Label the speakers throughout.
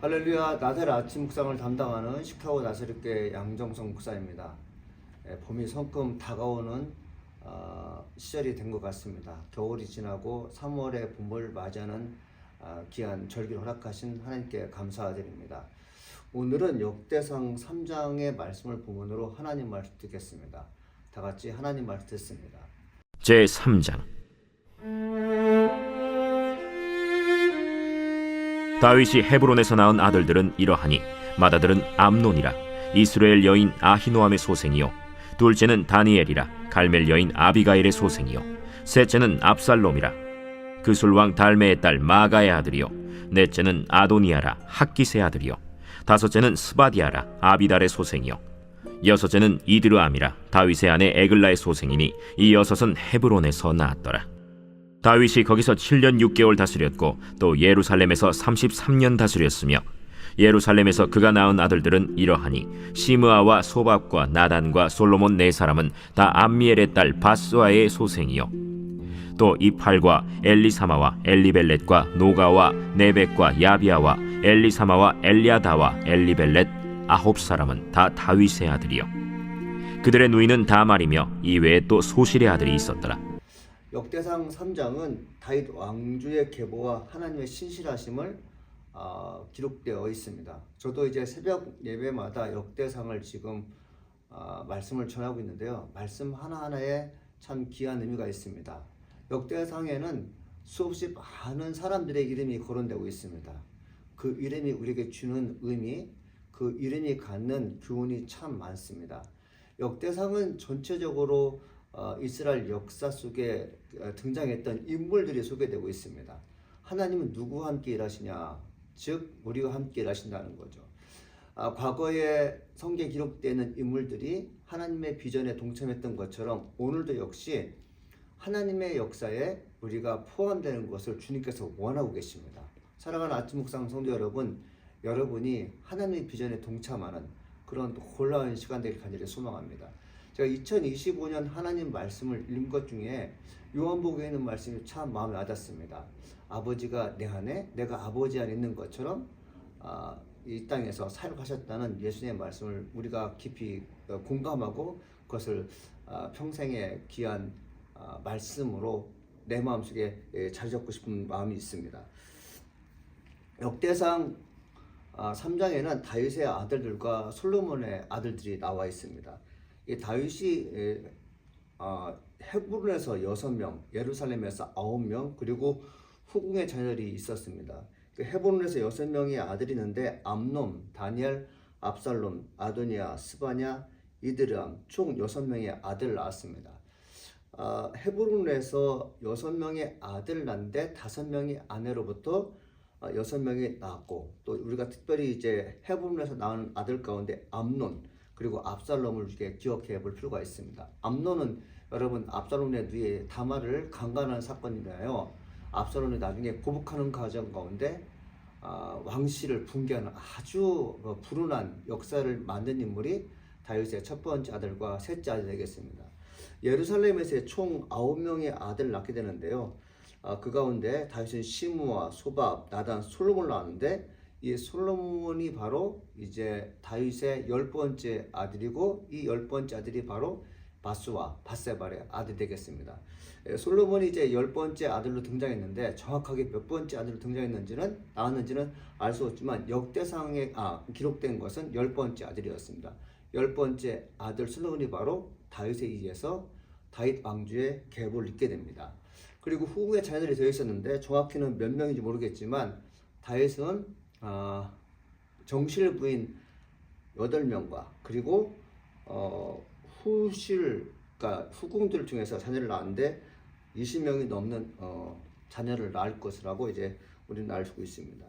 Speaker 1: 할렐루야. 나사렛 아침 묵상을 담당하는 시카고 나사렛교회 양정성 목사입니다. 봄이 성큼 다가오는 시절이 된 것 같습니다. 겨울이 지나고 3월의 봄을 맞이하는 귀한 절기를 허락하신 하나님께 감사드립니다. 오늘은 역대상 3장의 말씀을 본문으로 하나님 말씀 듣겠습니다. 다 같이 하나님 말씀 듣습니다.
Speaker 2: 제3장. 다윗이 헤브론에서 낳은 아들들은 이러하니 맏아들은 암논이라 이스라엘 여인 아히노암의 소생이요, 둘째는 다니엘이라 갈멜 여인 아비가일의 소생이요, 셋째는 압살롬이라 그술왕 달메의 딸 마가의 아들이요, 넷째는 아도니아라 학기스의 아들이요, 다섯째는 스바디아라 아비달의 소생이요, 여섯째는 이드르암이라 다윗의 아내 에글라의 소생이니 이 여섯은 헤브론에서 낳았더라. 다윗이 거기서 7년 6개월 다스렸고 또 예루살렘에서 33년 다스렸으며, 예루살렘에서 그가 낳은 아들들은 이러하니 시므아와 소밥과 나단과 솔로몬 네 사람은 다 암미엘의 딸 바스와의 소생이요, 또 이팔과 엘리사마와 엘리벨렛과 노가와 네벡과 야비아와 엘리사마와 엘리아다와 엘리벨렛 아홉 사람은 다 다윗의 아들이요, 그들의 누이는 다 말이며 이외에 또 소실의 아들이 있었더라.
Speaker 1: 역대상 3장은 다윗 왕조의 계보와 하나님의 신실하심을 기록되어 있습니다. 저도 이제 새벽 예배마다 역대상을 지금 말씀을 전하고 있는데요. 말씀 하나하나에 참 귀한 의미가 있습니다. 역대상에는 수없이 많은 사람들의 이름이 거론되고 있습니다. 그 이름이 우리에게 주는 의미, 그 이름이 갖는 교훈이 참 많습니다. 역대상은 전체적으로 이스라엘 역사 속에 등장했던 인물들이 소개되고 있습니다. 하나님은 누구와 함께 일하시냐? 즉 우리와 함께 일하신다는 거죠. 과거에 성경에 기록되는 인물들이 하나님의 비전에 동참했던 것처럼 오늘도 역시 하나님의 역사에 우리가 포함되는 것을 주님께서 원하고 계십니다. 사랑하는 아침 묵상 성도 여러분, 여러분이 하나님의 비전에 동참하는 그런 놀라운 시간 되길 간절히 소망합니다. 제가 2025년 하나님 말씀을 읽은 것 중에 요한복음에 있는 말씀이 참 마음에 와닿습니다. 아버지가 내 안에, 내가 아버지 안에 있는 것처럼 이 땅에서 사역하셨다는 예수님의 말씀을 우리가 깊이 공감하고 그것을 평생의 귀한 말씀으로 내 마음속에 자리 잡고 싶은 마음이 있습니다. 역대상 3장에는 다윗의 아들들과 솔로몬의 아들들이 나와 있습니다. 다윗이 헤브론에서 6명, 예루살렘에서 9명, 그리고 후궁의 자녀들이 있었습니다. 헤브론에서 6명의 아들이 있는데 암논, 다니엘, 압살롬, 아도니아, 스바냐, 이드르암 총 6명의 아들을 낳았습니다. 헤브론에서 6명의 아들을 낳는데 5명의 아내로부터 6명이 낳았고, 또 우리가 특별히 이제 헤브론에서 낳은 아들 가운데 암논 그리고 압살롬을 이렇게 기억해 볼 필요가 있습니다. 암논은 여러분 압살롬의 누이 다말을 강간한 사건이나요. 압살롬이 나중에 보복하는 과정 가운데 왕실을 붕괴하는 아주 불운한 역사를 만든 인물이 다윗의 첫 번째 아들과 셋째 아들이 되겠습니다. 예루살렘에서 총 9명의 아들을 낳게 되는데요. 그 가운데 다윗은 시므와 소밥, 나단, 솔로몬을 낳았는데 이 솔로몬이 바로 이제 다윗의 10번째 아들이고, 이 10번째 아들이 바로 바스와 바세바의 아들이 되겠습니다. 솔로몬이 이제 10번째 아들로 등장했는데 정확하게 몇 번째 아들로 등장했는지는 나왔는지는 알 수 없지만 역대상에 기록된 것은 10번째 아들이었습니다. 10번째 아들 솔로몬이 바로 다윗에 의해서 다윗 왕조의 계보를 잇게 됩니다. 그리고 후궁의 자녀들이 되어 있었는데 정확히는 몇 명인지 모르겠지만 다윗은 정실 부인 8명과 그리고 그러니까 후궁들 중에서 자녀를 낳았는데 20명이 넘는 자녀를 낳을 것이라고 이제 우리는 알고 있습니다.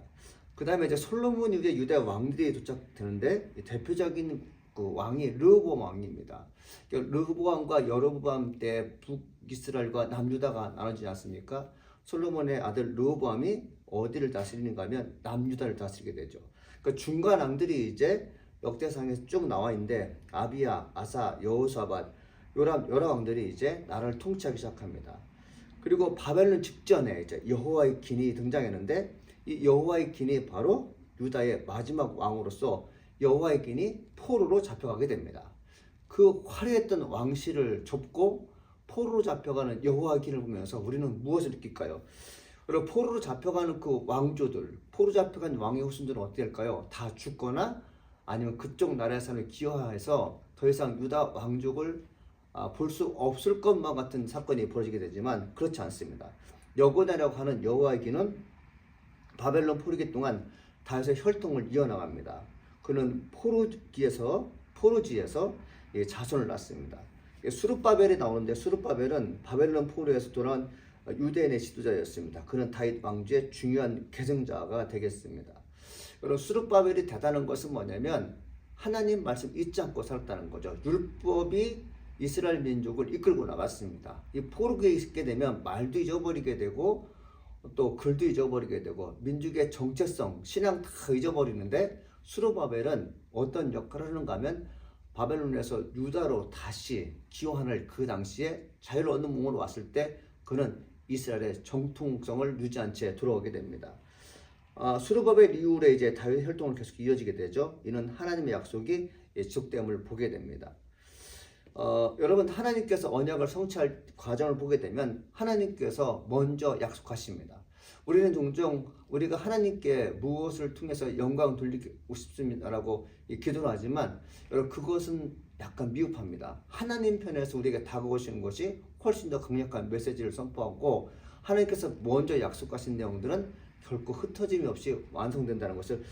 Speaker 1: 그 다음에 이제 솔로몬 이후에 유대 왕들이 도착되는데 대표적인 그 왕이 르호보암 왕입니다. 르호보암과 여로보암 때 북이스라엘과 남유다가 나눠지지 않습니까? 솔로몬의 아들 르호보암이 어디를 다스리는가 하면 남유다를 다스리게 되죠. 그러니까 중간 왕들이 이제 역대상에 쭉 나와 있는데 아비야, 아사, 여호사밧 여러 왕들이 이제 나라를 통치하기 시작합니다. 그리고 바벨론 직전에 이제 여호와의 긴이 등장했는데 이 여호와의 긴이 바로 유다의 마지막 왕으로서 여호와의 긴이 포로로 잡혀가게 됩니다. 그 화려했던 왕실을 접고 포로로 잡혀가는 여호와의 긴을 보면서 우리는 무엇을 느낄까요? 그리고 포로로 잡혀가는 그 왕조들, 포로 잡혀간 왕의 후손들은 어떻게 할까요? 다 죽거나 아니면 그쪽 나라의 사람을 기여해서 더 이상 유다 왕족을 볼 수 없을 것만 같은 사건이 벌어지게 되지만 그렇지 않습니다. 여고나라고 하는 여호와의 긴은 바벨론 포로기 동안 다윗의 혈통을 이어나갑니다. 그는 포로지에서 자손을 낳습니다. 수룹바벨이 나오는데 수룹바벨은 바벨론 포로에서 돌아온 유대인의 지도자였습니다. 그는 다윗 왕조의 중요한 계승자가 되겠습니다. 여러분, 수룹바벨이 대단한 것은 뭐냐면 하나님 말씀 잊지 않고 살았다는 거죠. 율법이 이스라엘 민족을 이끌고 나갔습니다. 이 포로기에 있게 되면 말도 잊어버리게 되고 또 글도 잊어버리게 되고 민족의 정체성, 신앙 다 잊어버리는데 수룹바벨은 어떤 역할을 하는가 하면 바벨론에서 유다로 다시 기원할 그 당시에 자유를 얻는 몸으로 왔을 때 그는 이스라엘의 정통성을 유지한 채 돌아오게 됩니다. 수르바벨 이후에 이제 다윗 혈통을 계속 이어지게 되죠. 이는 하나님의 약속이 지속됨을 보게 됩니다. 여러분, 하나님께서 언약을 성취할 과정을 보게 되면 하나님께서 먼저 약속하십니다. 우리는 종종 우리가 하나님께 무엇을 통해서 영광 돌리고 싶습니다라고 기도를 하지만 여러분, 그것은 약간 미흡합니다. 하나님 편에서 우리에게 다가오시는 것이 훨씬 더 강력한 메시지를 선포하고 하나님께서 먼저 약속하신 내용들은 결코 흩어짐이 없이 완성된다는 것을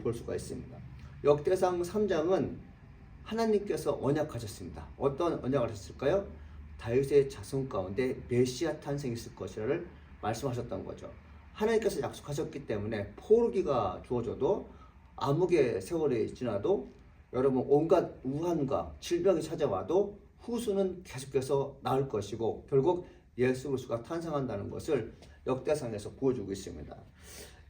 Speaker 1: 볼 수가 있습니다. 역대상 3장은 하나님께서 언약하셨습니다. 어떤 언약을 하셨을까요? 다윗의 자손 가운데 메시아 탄생이 있을 것이라를 말씀하셨던 거죠. 하나님께서 약속하셨기 때문에 포로기가 주어져도 암흑의 세월이 지나도 여러분 온갖 우환과 질병이 찾아와도 후손은 계속해서 나을 것이고 결국 예수 그리스도가 탄생한다는 것을 역대상에서 보여주고 있습니다.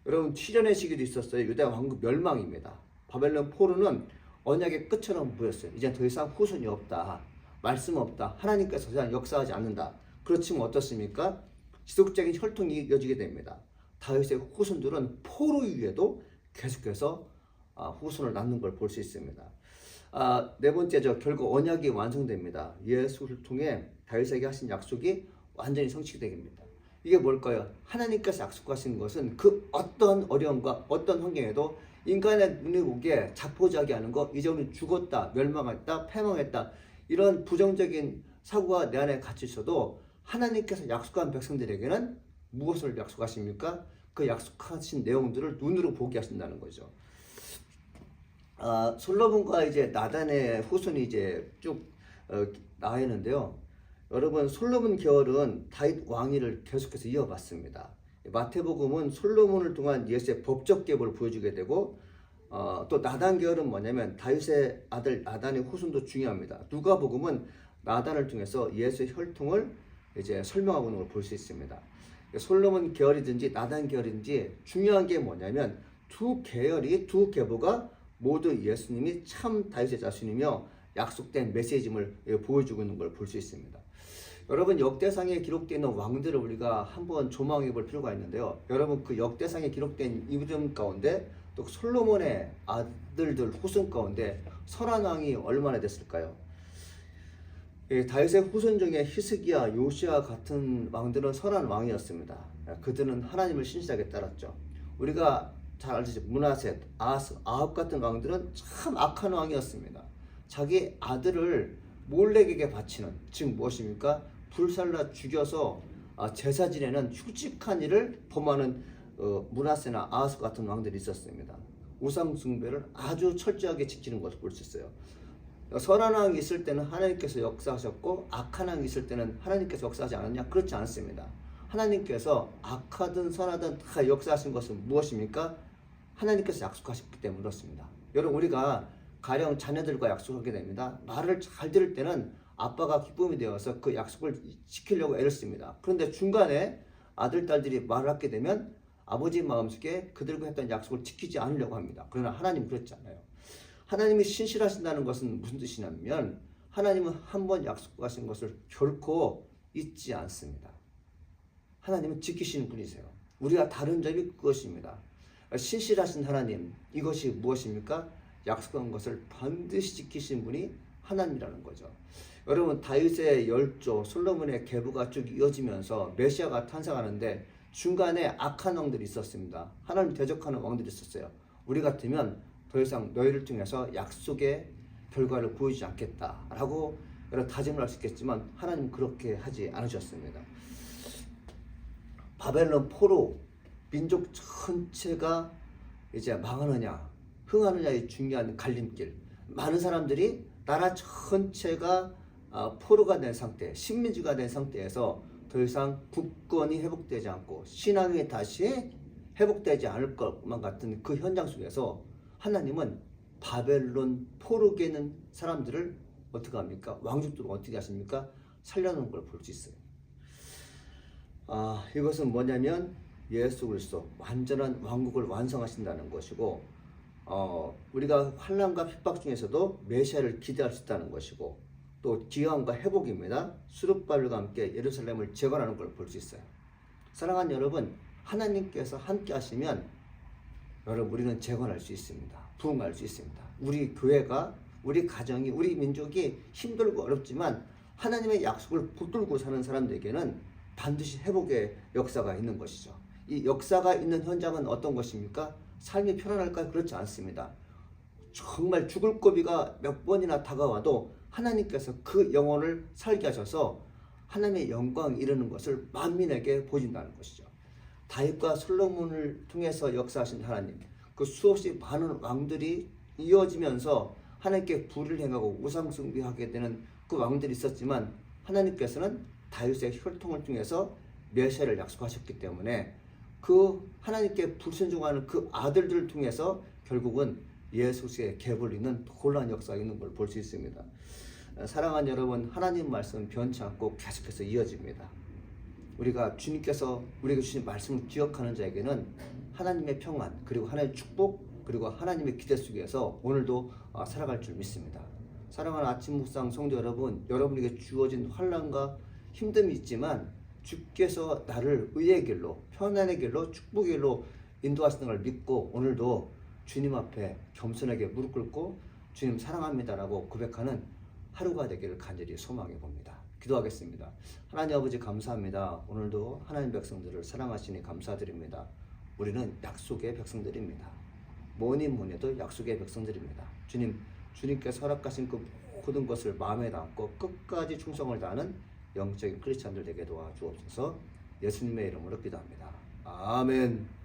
Speaker 1: 여러분, 7년의 시기도 있었어요. 유다 왕국 멸망입니다. 바벨론 포로는 언약의 끝처럼 보였어요. 이제 더 이상 후손이 없다. 말씀 없다. 하나님께서 더 이상 역사하지 않는다. 그렇지만 어떻습니까? 지속적인 혈통이 이어지게 됩니다. 다윗의 후손들은 포로 이후에도 계속해서 후손을 낳는 걸 볼 수 있습니다. 네 번째죠. 결국 언약이 완성됩니다. 예수를 통해 다윗에게 하신 약속이 완전히 성취되게 됩니다. 이게 뭘까요? 하나님께서 약속하신 것은 그 어떤 어려움과 어떤 환경에도 인간의 눈에 보기에 자포자기하는 것, 이제 우리 죽었다, 멸망했다, 패망했다 이런 부정적인 사고가 내 안에 갇혀 있어도 하나님께서 약속한 백성들에게는 무엇을 약속하십니까? 그 약속하신 내용들을 눈으로 보게 하신다는 거죠. 솔로몬과 이제 나단의 후손이 이제 쭉 나와 있는데요. 여러분, 솔로몬 계열은 다윗 왕위를 계속해서 이어갔습니다. 마태복음은 솔로몬을 통한 예수의 법적 계보를 보여주게 되고 또 나단 계열은 뭐냐면 다윗의 아들 나단의 후손도 중요합니다. 누가복음은 나단을 통해서 예수의 혈통을 이제 설명하고 있는 걸 볼 수 있습니다. 솔로몬 계열이든지 나단 계열이든지 중요한 게 뭐냐면 두 계보가 모두 예수님이 참 다윗의 자손이며 약속된 메시지임을 보여주고 있는 걸 볼 수 있습니다. 여러분, 역대상에 기록되어 있는 왕들을 우리가 한번 조망해 볼 필요가 있는데요. 여러분, 그 역대상에 기록된 이름 가운데 또 솔로몬의 아들들 후손 가운데 선한 왕이 얼마나 됐을까요? 다윗의 후손 중에 히스기야, 요시야 같은 왕들은 선한 왕이었습니다. 그들은 하나님을 신실하게 따랐죠. 우리가 잘 알죠. 므낫셋, 아하스, 아합 같은 왕들은 참 악한 왕이었습니다. 자기 아들을 몰렉에게 바치는, 즉 무엇입니까? 불살라 죽여서 제사 지내는 흉측한 일을 범하는 므낫세나 아하스 같은 왕들이 있었습니다. 우상 숭배를 아주 철저하게 지키는 것을 볼 수 있어요. 선한 왕이 있을 때는 하나님께서 역사하셨고 악한 왕이 있을 때는 하나님께서 역사하지 않았냐? 그렇지 않습니다. 하나님께서 악하든 선하든 다 역사하신 것은 무엇입니까? 하나님께서 약속하셨기 때문에 그렇습니다. 여러분, 우리가 가령 자녀들과 약속하게 됩니다. 말을 잘 들을 때는 아빠가 기쁨이 되어서 그 약속을 지키려고 애를 씁니다. 그런데 중간에 아들, 딸들이 말을 하게 되면 아버지 마음속에 그들과 했던 약속을 지키지 않으려고 합니다. 그러나 하나님은 그렇지 않아요. 하나님이 신실하신다는 것은 무슨 뜻이냐면 하나님은 한 번 약속하신 것을 결코 잊지 않습니다. 하나님은 지키시는 분이세요. 우리가 다른 점이 그것입니다. 신실하신 하나님, 이것이 무엇입니까? 약속한 것을 반드시 지키신 분이 하나님이라는 거죠. 여러분, 다윗의 열조, 솔로몬의 계보가 쭉 이어지면서 메시아가 탄생하는데 중간에 악한 왕들이 있었습니다. 하나님 대적하는 왕들이 있었어요. 우리 같으면 더 이상 너희를 통해서 약속의 결과를 보이지 않겠다라고 여러 다짐을 할 수 있겠지만 하나님은 그렇게 하지 않으셨습니다. 바벨론 포로 민족 전체가 이제 망하느냐 흥하느냐의 중요한 갈림길. 많은 사람들이 나라 전체가 포로가 된 상태, 식민지가 된 상태에서 더 이상 국권이 회복되지 않고 신앙이 다시 회복되지 않을 것만 같은 그 현장 속에서 하나님은 바벨론 포로에 있는 사람들을 어떻게 합니까? 왕족들을 어떻게 하십니까? 살려놓은 걸 볼 수 있어요. 이것은 뭐냐면 예수 그리스도 완전한 왕국을 완성하신다는 것이고, 우리가 환난과 핍박 중에서도 메시아를 기대할 수 있다는 것이고, 또 기왕과 회복입니다. 수룹바벨과 함께 예루살렘을 재건하는 걸 볼 수 있어요. 사랑하는 여러분, 하나님께서 함께 하시면 여러분 우리는 재건할 수 있습니다. 부흥할 수 있습니다. 우리 교회가, 우리 가정이, 우리 민족이 힘들고 어렵지만 하나님의 약속을 붙들고 사는 사람들에게는 반드시 회복의 역사가 있는 것이죠. 이 역사가 있는 현장은 어떤 것입니까? 삶이 편안할까요? 그렇지 않습니다. 정말 죽을 고비가 몇 번이나 다가와도 하나님께서 그 영혼을 살게 하셔서 하나님의 영광 이루는 것을 만민에게 보여준다는 것이죠. 다윗과 솔로몬을 통해서 역사하신 하나님, 그 수없이 많은 왕들이 이어지면서 하나님께 불을 행하고 우상 숭배하게 되는 그 왕들이 있었지만 하나님께서는 다윗의 혈통을 통해서 메시아를 약속하셨기 때문에 그 하나님께 불순종하는 그 아들들을 통해서 결국은 예수의 계보를 잇는 놀라운 역사가 있는 걸 볼 수 있습니다. 사랑하는 여러분, 하나님 말씀 변치 않고 계속해서 이어집니다. 우리가 주님께서 우리에게 주신 말씀을 기억하는 자에게는 하나님의 평안, 그리고 하나님의 축복, 그리고 하나님의 기대 속에서 오늘도 살아갈 줄 믿습니다. 사랑하는 아침 묵상 성도 여러분, 여러분에게 주어진 환난과 힘듦이 있지만 주께서 나를 의의 길로, 평안의 길로, 축복의 길로 인도하시는 걸 믿고 오늘도 주님 앞에 겸손하게 무릎 꿇고 주님 사랑합니다라고 고백하는 하루가 되기를 간절히 소망해 봅니다. 기도하겠습니다. 하나님 아버지 감사합니다. 오늘도 하나님 백성들을 사랑하시니 감사드립니다. 우리는 약속의 백성들입니다. 뭐니 해도 약속의 백성들입니다. 주님께서 허락하신 그 모든 것을 마음에 담고 끝까지 충성을 다하는 영적인 크리스찬들 되게 도와주옵소서. 예수님의 이름으로 기도합니다. 아멘.